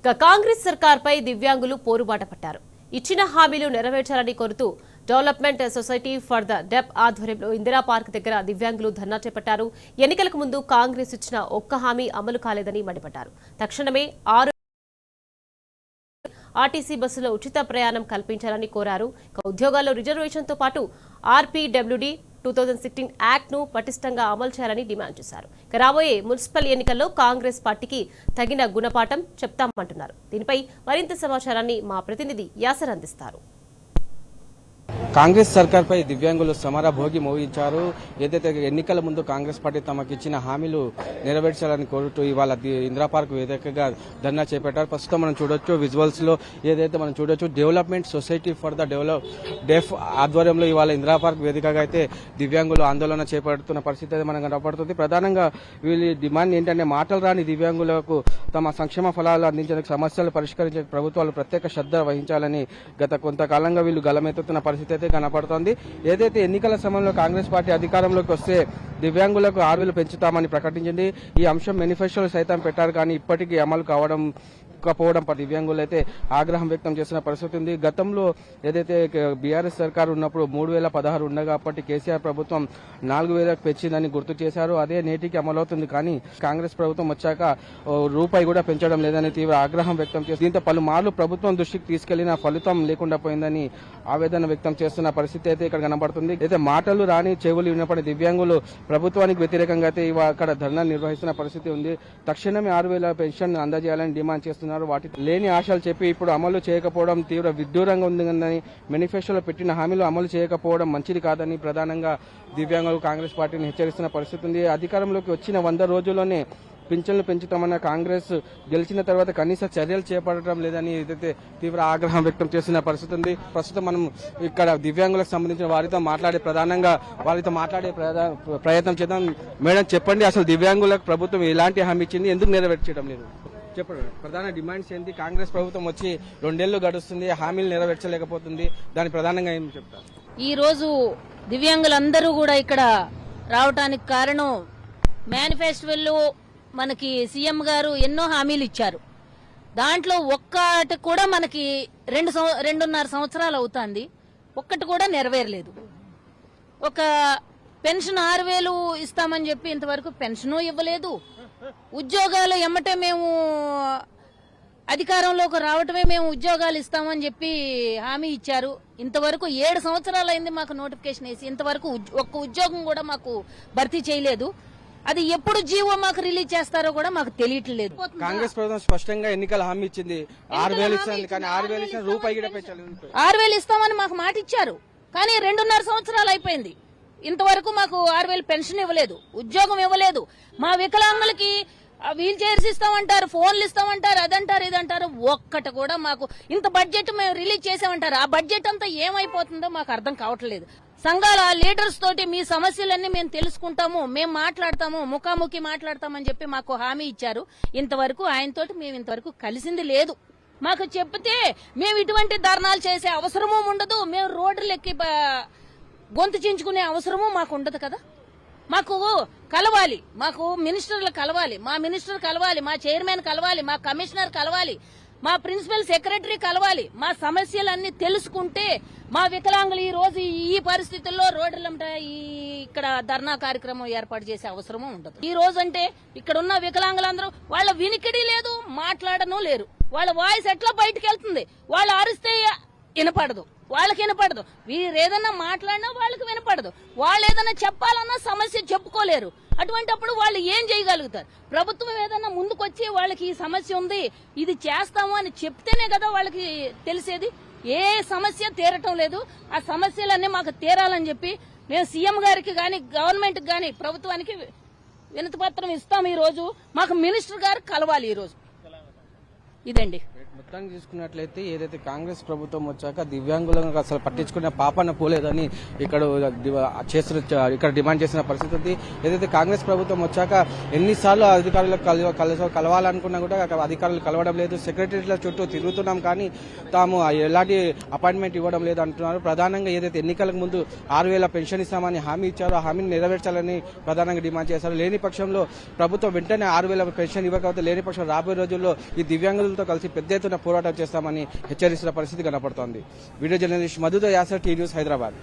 కాంగ్రెస్ సర్కార్పై దివ్యాంగులు పోరుబాట పట్టారు. ఇచ్చిన హామీలు నెరవేర్చాలని కోరుతూ డెవలప్మెంట్ సొసైటీ ఫర్ ద డెఫ్ ఆధ్వర్యంలో ఇందిరా పార్క్ దగ్గర దివ్యాంగులు ధర్నా చేపట్టారు. ఎన్నికలకు ముందు కాంగ్రెస్ ఇచ్చిన ఒక్క హామీ అమలు కాలేదని మండిపడ్డారు. తక్షణమే 6 ఆర్టీసీ బస్సులో ఉచిత ప్రయాణం కల్పించాలని కోరారు. ఉద్యోగాల్లో రిజర్వేషన్తో పాటు ఆర్పీడబ్ల్యూడీ 2016 యాక్ట్ ను పటిష్టంగా అమలు చేయాలని డిమాండ్ చేశారు. రాబోయే మున్సిపల్ ఎన్నికల్లో కాంగ్రెస్ పార్టీకి తగిన గుణపాఠం చెప్తామంటున్నారు. దీనిపై మరింత సమాచారాన్ని మా ప్రతినిధి యాసర్ అందిస్తారు. కాంగ్రెస్ సర్కార్పై దివ్యాంగులు సమరభోగి మోగించారు. ఏదైతే ఎన్నికల ముందు కాంగ్రెస్ పార్టీ తమకు ఇచ్చిన హామీలు నెరవేర్చాలని కోరుతూ ఇవాళ ఇందిరా పార్క్ వేదికగా ధర్నా చేపట్టారు. ప్రస్తుతం మనం చూడొచ్చు విజువల్స్ లో ఏదైతే మనం చూడొచ్చు డెవలప్మెంట్ సొసైటీ ఫర్ ద డెఫ్ ఆధ్వర్యంలో ఇవాళ ఇందిరా పార్క్ వేదికగా అయితే దివ్యాంగులు ఆందోళన చేపడుతున్న పరిస్థితి అయితే మనకు కనపడుతుంది. ప్రధానంగా వీళ్ళ డిమాండ్ ఏంటంటే మాటలు రాని దివ్యాంగులకు తమ సంక్షేమ ఫలాలు అందించేందుకు సమస్యలు పరిష్కరించే ప్రభుత్వాలు ప్రత్యేక శ్రద్ధ వహించాలని గత కొంతకాలంగా వీళ్ళు గలమెత్తుతున్న పరిస్థితి అయితే కనపడుతోంది. ఏదైతే ఎన్నికల సమయంలో కాంగ్రెస్ పార్టీ అధికారంలోకి వస్తే దివ్యాంగులకు 6,000 పెంచుతామని ప్రకటించింది. ఈ అంశం మేనిఫెస్టోలో సైతం పెట్టారు, కానీ ఇప్పటికీ అమలు కావడం దివ్యాంగులు అయితే ఆగ్రహం వ్యక్తం చేసిన పరిస్థితి ఉంది. గతంలో ఏదైతే బీఆర్ఎస్ సర్కార్ ఉన్నప్పుడు 3,016 ఉండగా అప్పటి కేసీఆర్ ప్రభుత్వం 4,000 పెంచిందని గుర్తు చేశారు. అదే నేటికి అమలవుతుంది, కానీ కాంగ్రెస్ ప్రభుత్వం వచ్చాక రూపాయి కూడా పెంచడం లేదని తీవ్ర ఆగ్రహం వ్యక్తం చేసి దీంతో పలుమార్లు ప్రభుత్వం దృష్టికి తీసుకెళ్లిన ఫలితం లేకుండా పోయిందని ఆవేదన వ్యక్తం చేస్తున్న పరిస్థితి అయితే ఇక్కడ కనబడుతుంది. అయితే మాటలు రాని చెవులు వినపడే దివ్యాంగులు ప్రభుత్వానికి వ్యతిరేకంగా అయితే అక్కడ ధర్నా నిర్వహిస్తున్న పరిస్థితి ఉంది. తక్షణమే 6,000 పెన్షన్ అందజేయాలని డిమాండ్ చేస్తున్నారు. వాటి లేని ఆశలు చెప్పి ఇప్పుడు అమలు చేయకపోవడం తీవ్ర విడ్డూరంగా ఉందని, మేనిఫెస్టోలో పెట్టిన హామీలు అమలు చేయకపోవడం మంచిది కాదని ప్రధానంగా దివ్యాంగులు కాంగ్రెస్ పార్టీని హెచ్చరిస్తున్న పరిస్థితి ఉంది. అధికారంలోకి వచ్చిన 100 రోజుల్లోనే పింఛన్లు పెంచుతామన్న కాంగ్రెస్ గెలిచిన తర్వాత కనీస చర్యలు చేపట్టడం లేదని ఏదైతే తీవ్ర ఆగ్రహం వ్యక్తం చేస్తున్న పరిస్థితి ఉంది. ప్రస్తుతం మనం ఇక్కడ దివ్యాంగులకు సంబంధించిన వారితో మాట్లాడే ప్రయత్నం చేద్దాం. మేడం, చెప్పండి, అసలు దివ్యాంగులకు ప్రభుత్వం ఎలాంటి హామీ ఇచ్చింది, ఎందుకు నెరవేర్చడం లేదు చెప్పండి. ప్రధాన డిమాండ్స్ ఏంటి? కాంగ్రెస్ ప్రభుత్వం వచ్చి 2 ఏళ్లు గడుస్తుంది, హామీలు నెరవేర్చలేకపోతుంది, దాని ప్రధానంగా ఏం చెప్తారు? ఈ రోజు దివ్యాంగులందరూ కూడా ఇక్కడ రావడానికి కారణం మేనిఫెస్టోలో మనకి సీఎం గారు ఎన్నో హామీలు ఇచ్చారు. దాంట్లో ఒక్కటి కూడా మనకి 2.5 సంవత్సరాలు అవుతుంది, ఒక్కటి కూడా నెరవేరలేదు. ఒక పెన్షన్ 6,000 ఇస్తామని చెప్పి ఇంతవరకు పెన్షను ఇవ్వలేదు. ఉద్యోగాలు ఎమ్మటే మేము అధికారంలోకి రావటమే మేము ఉద్యోగాలు ఇస్తామని చెప్పి హామీ ఇచ్చారు. ఇంతవరకు 7 సంవత్సరాలు అయింది మాకు నోటిఫికేషన్ వేసి, ఇంతవరకు ఒక్క ఉద్యోగం కూడా మాకు భర్తీ చేయలేదు. అది ఎప్పుడు జీవో మాకు రిలీజ్ చేస్తారో కూడా మాకు తెలియట్లేదు. కాంగ్రెస్ ప్రభుత్వం స్పష్టంగా ఎన్నికల హామీ ఇచ్చింది, 6,000 ఇస్తుంది, కానీ 6,000 ఇచ్చిన రూపాయి కూడా పెంచాలి. 6,000 ఇస్తామని మాకు మాట ఇచ్చారు, కానీ 2.5 సంవత్సరాలు అయిపోయింది. ఇంతవరకు మాకు 6,000 పెన్షన్ ఇవ్వలేదు, ఉద్యోగం ఇవ్వలేదు. మా వికలాంగులకి వీల్ చైర్స్ ఇస్తామంటారు, ఫోన్లు ఇస్తామంటారు, అదంటారు ఇదంటారు. ఒక్కటి కూడా మాకు ఇంత బడ్జెట్ మేము రిలీజ్ చేసామంటారు. ఆ బడ్జెట్ అంతా ఏమైపోతుందో మాకు అర్థం కావట్లేదు. సంఘాల లీడర్స్ తోటి మీ సమస్యలన్నీ మేము తెలుసుకుంటాము, మేము మాట్లాడతాము, ముఖాముఖి మాట్లాడతామని చెప్పి మాకు హామీ ఇచ్చారు. ఇంతవరకు ఆయనతోటి మేము ఇంతవరకు కలిసింది లేదు. మాకు చెప్తే మేము ఇటువంటి ధర్నాలు చేసే అవసరమూ ఉండదు, మేము రోడ్లు ఎక్కి గొంతు చించుకునే అవసరమూ మాకు ఉండదు కదా. మాకు కలవాలి, మాకు మినిస్టర్లు కలవాలి, మా మినిస్టర్ కలవాలి, మా చైర్మన్ కలవాలి, మా కమిషనర్ కలవాలి, మా ప్రిన్సిపల్ సెక్రటరీ కలవాలి. మా సమస్యలన్నీ తెలుసుకుంటే మా వికలాంగులు ఈ రోజు ఈ పరిస్థితుల్లో రోడ్లంట ఇక్కడ ధర్నా కార్యక్రమం ఏర్పాటు చేసే అవసరమూ ఉండదు. ఈ రోజు అంటే ఇక్కడ ఉన్న వికలాంగులందరూ వాళ్ళ వినికిడి లేదు, మాట్లాడను లేరు. వాళ్ళ వాయిస్ ఎట్లా బయటకు వెళ్తుంది? వాళ్ళు అరిస్తే వినపడదు, వాళ్ళకి వినపడదు. వీరు ఏదన్నా మాట్లాడినా వాళ్ళకి వినపడదు. వాళ్ళు ఏదన్నా చెప్పాలన్నా సమస్య చెప్పుకోలేరు. అటువంటిప్పుడు వాళ్ళు ఏం చేయగలుగుతారు? ప్రభుత్వం ఏదన్నా ముందుకొచ్చి వాళ్ళకి ఈ సమస్య ఉంది, ఇది చేస్తాము అని చెప్తేనే కదా వాళ్ళకి తెలిసేది. ఏ సమస్య తీరటం లేదు. ఆ సమస్యలన్నీ మాకు తీరాలని చెప్పి మేము సీఎం గారికి గాని, గవర్నమెంట్ గాని, ప్రభుత్వానికి వినతి పత్రం ఇస్తాం. ఈ రోజు మాకు మినిస్టర్ గారు కలవాలి. ఈ రోజు ఇదండి. మొత్తాన్ని తీసుకున్నట్లయితే ఏదైతే కాంగ్రెస్ ప్రభుత్వం వచ్చాక దివ్యాంగులను అసలు పట్టించుకునే పాపన పోలేదని ఇక్కడ డిమాండ్ చేసిన పరిస్థితి ఉంది. ఏదైతే కాంగ్రెస్ ప్రభుత్వం వచ్చాక ఎన్నిసార్లు అధికారులకు కలవాలనుకున్నా కూడా అధికారులు కలవడం లేదు. సెక్రటరీల చుట్టూ తిరుగుతున్నాం, కానీ తాము ఎలాంటి అపాయింట్మెంట్ ఇవ్వడం లేదు అంటున్నారు. ప్రధానంగా ఏదైతే ఎన్నికలకు ముందు 6,000 పెన్షన్ ఇస్తామని హామీ ఇచ్చారో ఆ హామీని నెరవేర్చాలని ప్రధానంగా డిమాండ్ చేశారు. లేని పక్షంలో ప్రభుత్వం వెంటనే 6,000 పెన్షన్ ఇవ్వకపోతే లేని పక్షం రాబోయే రోజుల్లో ఈ దివ్యాంగుల రైతులతో కలిసి పెద్ద ఎత్తున పోరాటం చేస్తామని హెచ్చరిస్తున్న పరిస్థితి కనపడుతోంది. వీడియో జర్నలిస్ట్ మధుతో యాసర్, టీ న్యూస్, హైదరాబాద్.